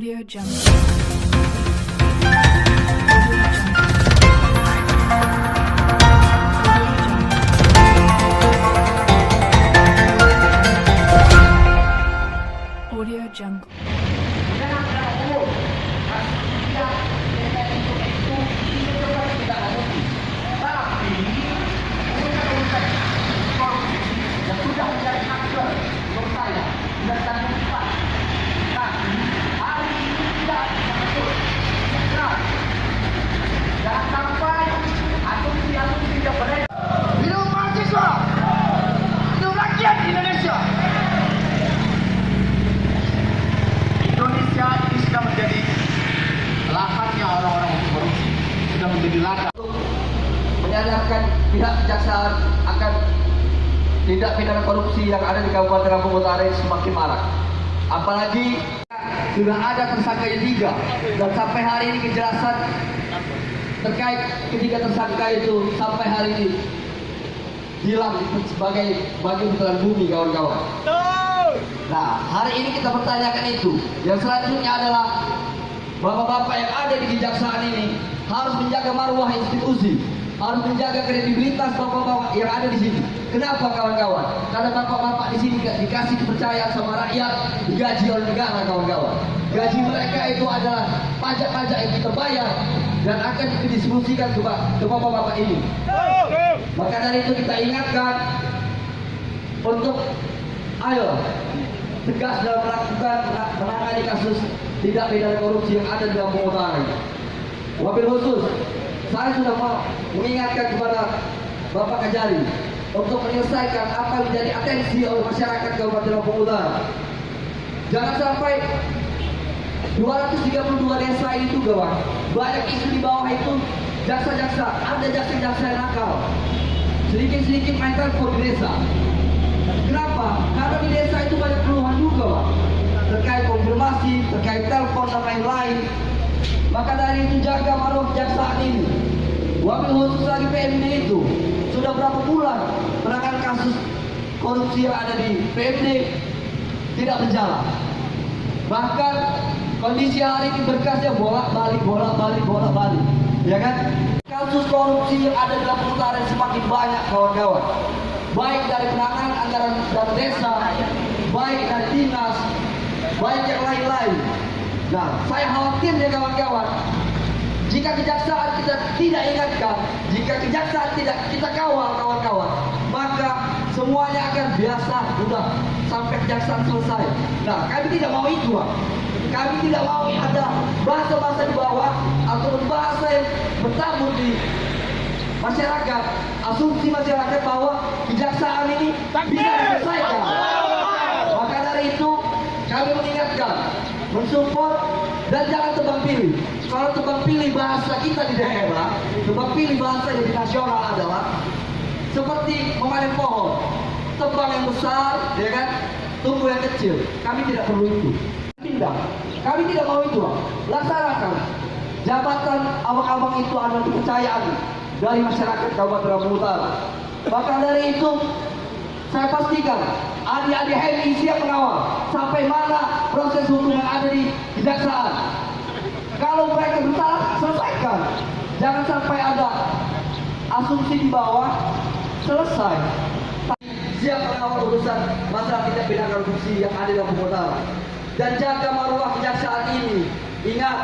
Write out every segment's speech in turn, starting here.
Audio Jungle. Audio Jungle. Hidup mahasiswa, hidup rakyat Indonesia. Indonesia ini sudah menjadi lahannya orang-orang untuk korupsi, sudah menjadi ladang. Menyadarkan pihak kejaksaan akan tindak pidana korupsi yang ada di Kabupaten Lampung Utara ini semakin marak. Apalagi sudah ada tersangka yang 3 dan sampai hari ini kejelasan terkait ketiga tersangka itu sampai hari ini hilang sebagai bagi puteran bumi, kawan-kawan. Nah, hari ini kita pertanyakan itu. Yang selanjutnya adalah bapak-bapak yang ada di kejaksaan ini harus menjaga marwah institusi, harus menjaga kredibilitas bapak-bapak yang ada di sini. Kenapa, kawan-kawan? Karena bapak-bapak di sini dikasih kepercayaan sama rakyat, digaji oleh negara, kawan-kawan. Gaji mereka itu adalah pajak-pajak yang kita bayar dan akan didistribusikan ke bapak-bapak ini. Maka dari itu kita ingatkan untuk ayo tegas dalam melakukan menangani kasus tindak pidana korupsi yang ada di Lampung Utara. Wabil khusus, saya sudah mau mengingatkan kepada Bapak Kajari untuk menyelesaikan apa yang menjadi atensi oleh masyarakat Kabupaten Lampung Utara. Jangan sampai 232 desa itu, kawan, banyak isu di bawah itu jaksa-jaksa, ada jaksa-jaksa yang nakal, sedikit-sedikit main telepon di desa. Kenapa? Karena di desa itu banyak keluhan juga, Pak, terkait konfirmasi, terkait telepon dan lain-lain. Maka dari itu jaga marwah kejaksaan ini. Wabil khusus lagi PMD itu sudah berapa bulan penanganan kasus korupsi yang ada di PMD tidak berjalan. Bahkan kondisi hari ini berkasnya bolak-balik, ya kan? Kasus korupsi yang ada di Lampung Utara semakin banyak, kawan-kawan. Baik dari penanganan anggaran dana desa, baik dari dinas, baik yang lain-lain. Nah, saya khawatir ya, kawan-kawan, jika kejaksaan kita tidak ingatkan, jika kejaksaan tidak kita kawal, kawan-kawan, maka semuanya akan biasa, udah sampai kejaksaan selesai. Nah, kami tidak mau itu, Pak. Kami tidak mau ada bahasa-bahasa di bawah atau bahasa yang bertabur di masyarakat, asumsi masyarakat bahwa kejaksaan ini bisa diselesaikan. Maka dari itu kami mengingatkan, mensupport dan jangan tebang pilih. Kalau tebang pilih bahasa kita di daerah, tebang pilih bahasa yang di nasional adalah seperti memanen pohon, tebang yang besar, ya kan, tumbuh yang kecil. Kami tidak perlu itu. Kami tidak mau itu, laksanakan. Jabatan abang-abang itu adalah kepercayaan dari masyarakat Kabupaten Lampung Utara. Maka dari itu saya pastikan adik-adik HMI siap mengawal sampai mana proses hukum yang ada di kejaksaan. Kalau mereka bersalah, selesaikan. Jangan sampai ada asumsi di bawah, selesai. Siap mengawal urusan masalah tindak pidana korupsi yang ada di Lampung Utara. Dan jaga marwah kejaksaan ini. Ingat,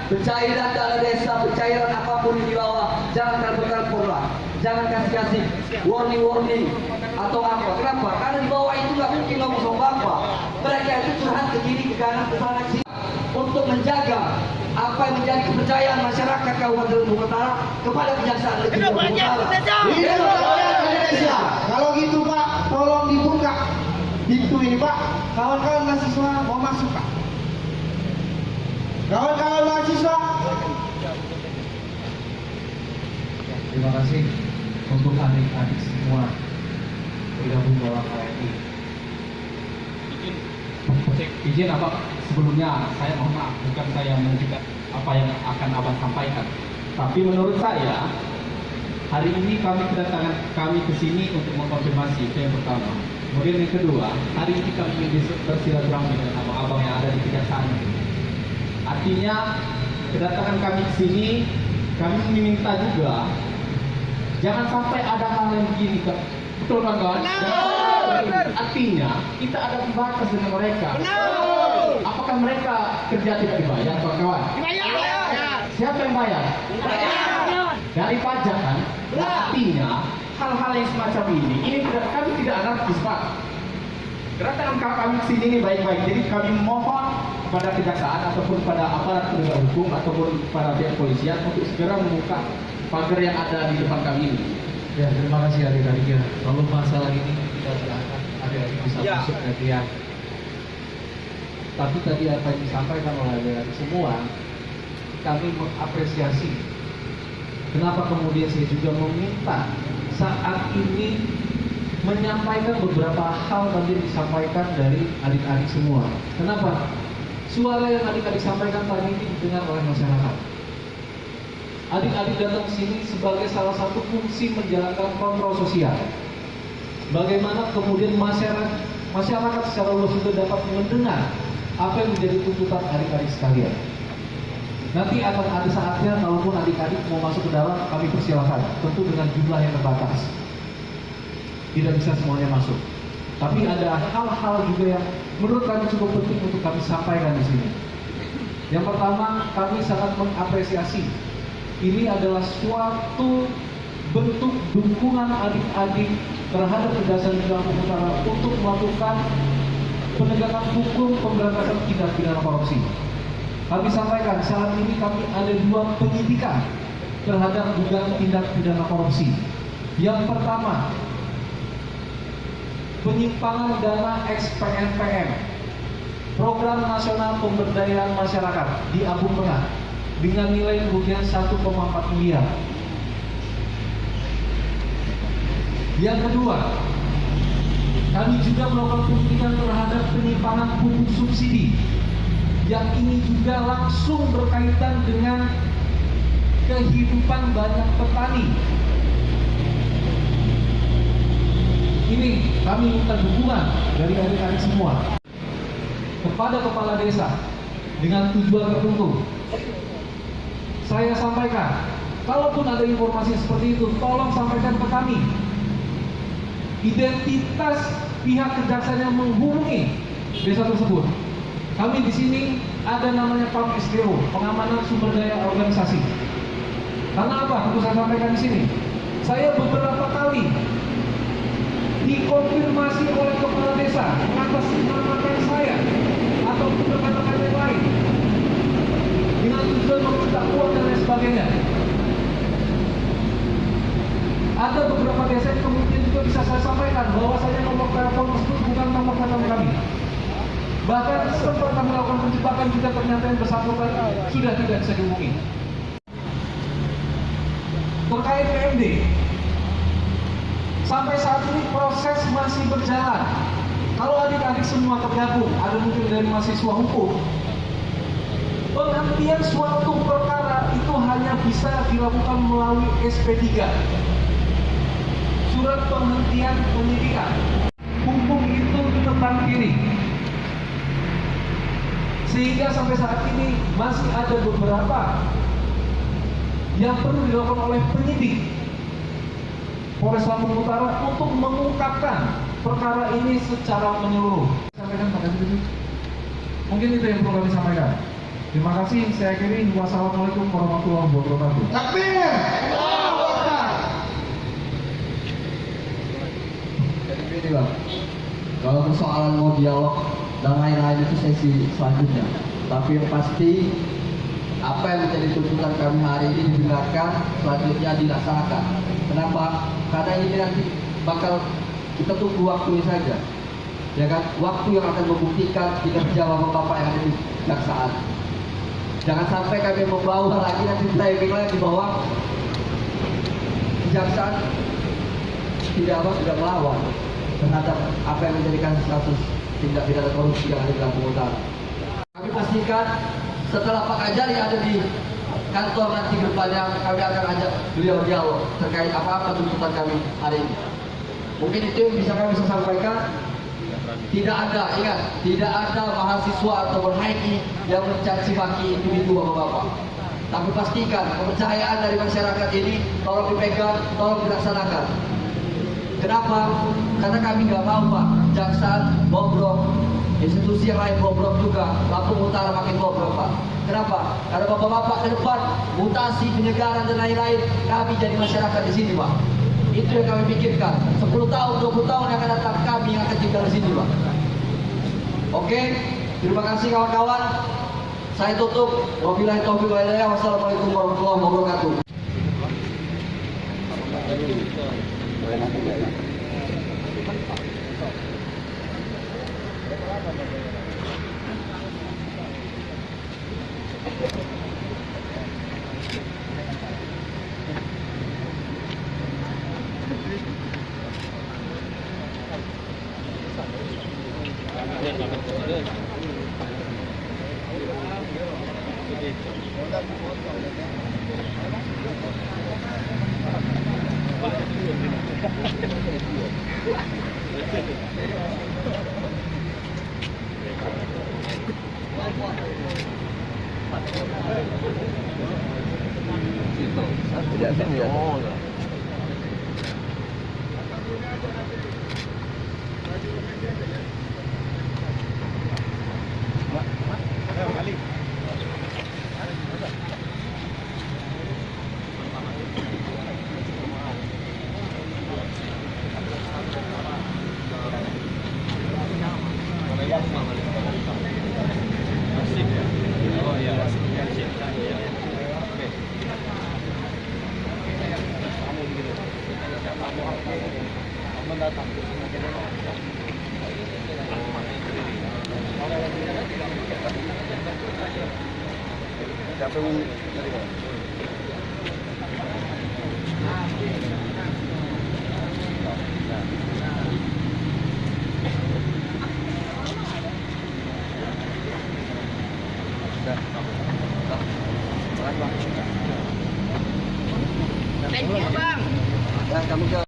pencairan dana desa, pencairan apapun di bawah, jangan telepon lah, jangan kasih warning atau apa. Kenapa? Karena di bawah itu nggak mungkin ngomong sama bapak. Mereka itu curhat ke kiri, ke kanan, ke sana, ke sini untuk menjaga apa yang menjadi kepercayaan masyarakat Kabupaten Lampung Utara kepada kejaksaan negeri Lampung Utara. Hidup rakyat Indonesia. Kalau gitu, Pak, tolong dibuka pintu ini, Pak. Kawan-kawan mahasiswa mau masuk, Pak. Kawan-kawan mahasiswa. Terima kasih untuk adik-adik semua bergabung dalam HMI. Izin apa sebelumnya saya mohon maaf, bukan saya menunjukkan apa yang akan abang sampaikan. Tapi menurut saya hari ini kedatangan kami ke sini untuk mengkonfirmasi, itu yang pertama. Kemudian yang kedua, hari ini kami ingin bersilaturahmi dengan abang-abang yang ada di kejaksaan. Artinya kedatangan kami ke sini, kami meminta juga jangan sampai ada hal yang begini, Kak. Betul kan, kawan? Artinya kita ada batas dengan mereka. Apakah mereka kerja tidak dibayar, kawan-kawan? Siapa yang bayar? Dari pajak kan? Artinya hal-hal yang semacam ini kami tidak anarkis, Pak. Kedatangan kami sini ini baik-baik. Jadi kami mohon kepada kejaksaan ataupun pada aparat penegak hukum ataupun para pihak polisian untuk segera membuka pagar yang ada di depan kami ini. Ya, terima kasih adik-adik ya. Kalau masalah ini kita silakan adik-adik bisa masuk ke dia. Tapi tadi apa yang disampaikan oleh adik-adik semua, kami mengapresiasi. Kenapa kemudian saya juga meminta saat ini menyampaikan beberapa hal tadi disampaikan dari adik-adik semua. Kenapa? Suara yang adik-adik sampaikan tadi ini didengar oleh masyarakat. Adik-adik datang ke sini sebagai salah satu fungsi menjalankan kontrol sosial. Bagaimana kemudian masyarakat secara luas juga dapat mendengar apa yang menjadi tuntutan adik-adik sekalian. Nanti akan ada saatnya kalaupun adik-adik mau masuk ke dalam, kami persilahkan. Tentu dengan jumlah yang terbatas. Tidak bisa semuanya masuk. Tapi ada hal-hal juga yang menurut kami cukup penting untuk kami sampaikan di sini. Yang pertama, kami sangat mengapresiasi. Ini adalah suatu bentuk dukungan adik-adik terhadap Kejaksaan Negeri Lampung Utara untuk melakukan penegakan hukum pemberantasan tindak pidana korupsi. Kami sampaikan saat ini kami ada 2 penyidikan terhadap dugaan tindak pidana korupsi. Yang pertama, penyimpangan dana ex-PNPM, Program Nasional Pemberdayaan Masyarakat di Ambung Tengah dengan nilai kerugian 1,4 miliar. Yang kedua, kami juga melakukan penyidikan terhadap penyimpangan pupuk subsidi yang ini juga langsung berkaitan dengan kehidupan banyak petani. Ini kami minta dukungan dari adik-adik semua kepada kepala desa dengan tujuan tertentu. Saya sampaikan, kalaupun ada informasi seperti itu, tolong sampaikan ke kami. Identitas pihak kejaksaan yang menghubungi desa tersebut. Kami di sini ada namanya PAM SDO, Pengamanan Sumber Daya Organisasi. Karena apa? Untuk saya sampaikan di sini. Saya beberapa kali dikonfirmasi oleh kepala desa mengatasnamakan saya atau rekan-rekan yang lain dengan tujuan meminta uang dan lain sebagainya. Ada beberapa desa yang kemudian juga bisa saya sampaikan bahwasanya nomor telepon tersebut bukan nomor telepon kami. Bahkan sempat kami melakukan penjebakan juga ternyata yang bersangkutan sudah tidak bisa dihubungi. Terkait PMD, sampai saat ini proses masih berjalan. Kalau adik-adik semua tergabung, ada mungkin dari mahasiswa hukum, penghentian suatu perkara itu hanya bisa dilakukan melalui SP3, surat penghentian penyidikan. Hukum itu ditebang kiri. Sehingga sampai saat ini masih ada beberapa yang perlu dilakukan oleh penyidik Polres Lampung Utara untuk mengungkapkan perkara ini secara menyeluruh. Sampaikan Pak Kadri. Mungkin itu yang perlu kami sampaikan. Terima kasih. Saya akhiri. Wassalamualaikum warahmatullahi wabarakatuh. Takbir! Jadi begini Bang, kalau persoalan mau dialog dan lain-lain itu sesi selanjutnya. Tapi yang pasti apa yang menjadi tuntutan kami hari ini didengarkan, selanjutnya dilaksanakan. Kenapa? Karena ini nanti bakal kita tunggu waktunya saja, ya kan? Waktu yang akan membuktikan kinerja bapak-bapak yang ada di kejaksaan. Jangan sampai kami membawa lagi nanti timing lagi di bawah kejaksaan tidak melawan terhadap apa yang menjadikan status tindak pidana korupsi yang ada di Lampung Utara. Kami pastikan setelah Pak Kajari ada di kantor nanti ke depannya, kami akan ajak beliau dialog terkait apa-apa tuntutan kami hari ini. Mungkin itu yang bisa kami sampaikan. Tidak ada, ingat, tidak ada mahasiswa atau HMI yang mencaci maki individu bapak-bapak. Tapi pastikan kepercayaan dari masyarakat ini tolong dipegang, tolong dilaksanakan. Kenapa? Karena kami nggak mau Pak, Kejaksaan bobrok, institusi yang lain bobrok juga, Lampung Utara makin bobrok Pak. Kenapa? Karena bapak-bapak ke depan mutasi penyegaran dan lain-lain, kami jadi masyarakat di sini Pak. Itu yang kami pikirkan. 10 tahun, 20 tahun yang akan datang kami yang akan tinggal di sini Pak. Oke, terima kasih kawan-kawan. Saya tutup. Wabillahi taufiq wal hidayah. Wassalamualaikum warahmatullahi wabarakatuh.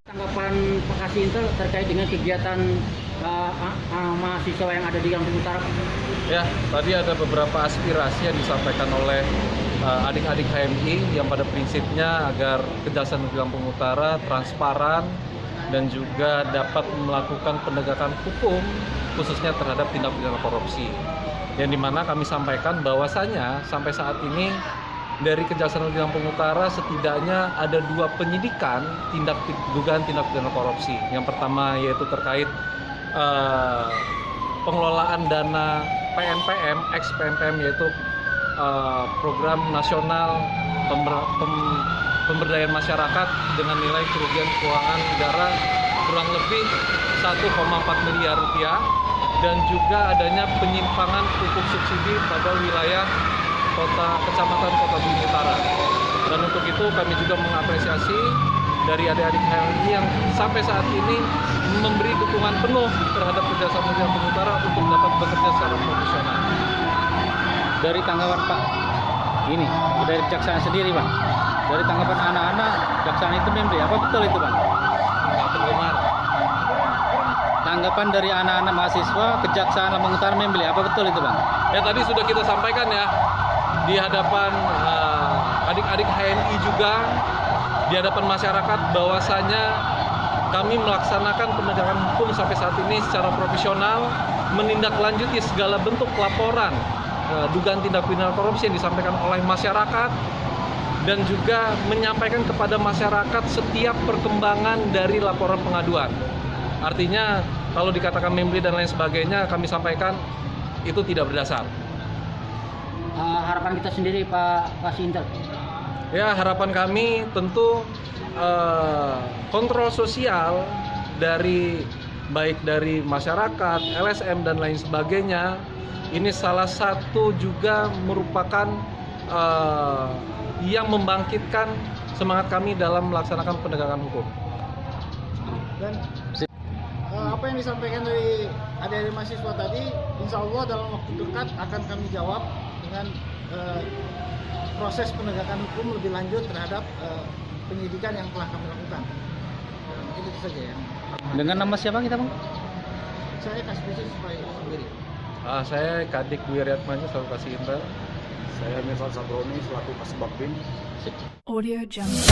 Tanggapan Pak Kasinter terkait dengan kegiatan mahasiswa yang ada di Lampung Utara. Ya, tadi ada beberapa aspirasi yang disampaikan oleh adik-adik HMI yang pada prinsipnya agar Kejaksaan Negeri Lampung Utara transparan dan juga dapat melakukan penegakan hukum khususnya terhadap tindak pidana korupsi. Yang dimana kami sampaikan bahwasanya sampai saat ini dari Kejaksaan Negeri Lampung Utara setidaknya ada 2 penyidikan dugaan tindak pidana korupsi. Yang pertama yaitu terkait pengelolaan dana PNPM, ex-PNPM yaitu Program Nasional Pemberdayaan Masyarakat dengan nilai kerugian keuangan negara kurang lebih 1,4 miliar rupiah, dan juga adanya penyimpangan pupuk subsidi pada wilayah Kecamatan Kota Bumi Utara. Dan untuk itu kami juga mengapresiasi dari adik-adik HMI yang sampai saat ini memberi dukungan penuh terhadap Kejaksaan Negeri Lampung Utara untuk dapat bekerja secara profesional. Dari tanggapan Pak ini dari kejaksaan sendiri Bang, dari tanggapan anak-anak kejaksaan itu memberi apa betul itu Bang? Tanggapan dari anak-anak mahasiswa Kejaksaan Lampung Utara membeli apa betul itu Bang? Ya tadi sudah kita sampaikan ya di hadapan adik-adik HMI juga, di hadapan masyarakat, bahwasanya kami melaksanakan penegakan hukum sampai saat ini secara profesional, menindaklanjuti segala bentuk laporan dugaan tindak pidana korupsi yang disampaikan oleh masyarakat, dan juga menyampaikan kepada masyarakat setiap perkembangan dari laporan pengaduan. Artinya kalau dikatakan membeli dan lain sebagainya, kami sampaikan itu tidak berdasar. Harapan kita sendiri Pak Kasinter. Ya, harapan kami tentu kontrol sosial dari baik dari masyarakat, LSM dan lain sebagainya, ini salah satu juga merupakan yang membangkitkan semangat kami dalam melaksanakan penegakan hukum. Dan apa yang disampaikan dari adik-adik mahasiswa tadi, insya Allah dalam waktu dekat akan kami jawab dengan proses penegakan hukum lebih lanjut terhadap penyidikan yang telah kami lakukan. Mungkin itu saja ya. Dengan nama siapa kita Bang? saya kasih khusus supaya sendiri. Saya Kadik Dwi Riyatmanja selaku kasih intel. Saya Misal Sabroni selaku Kasbag Bin. Audio Jungle.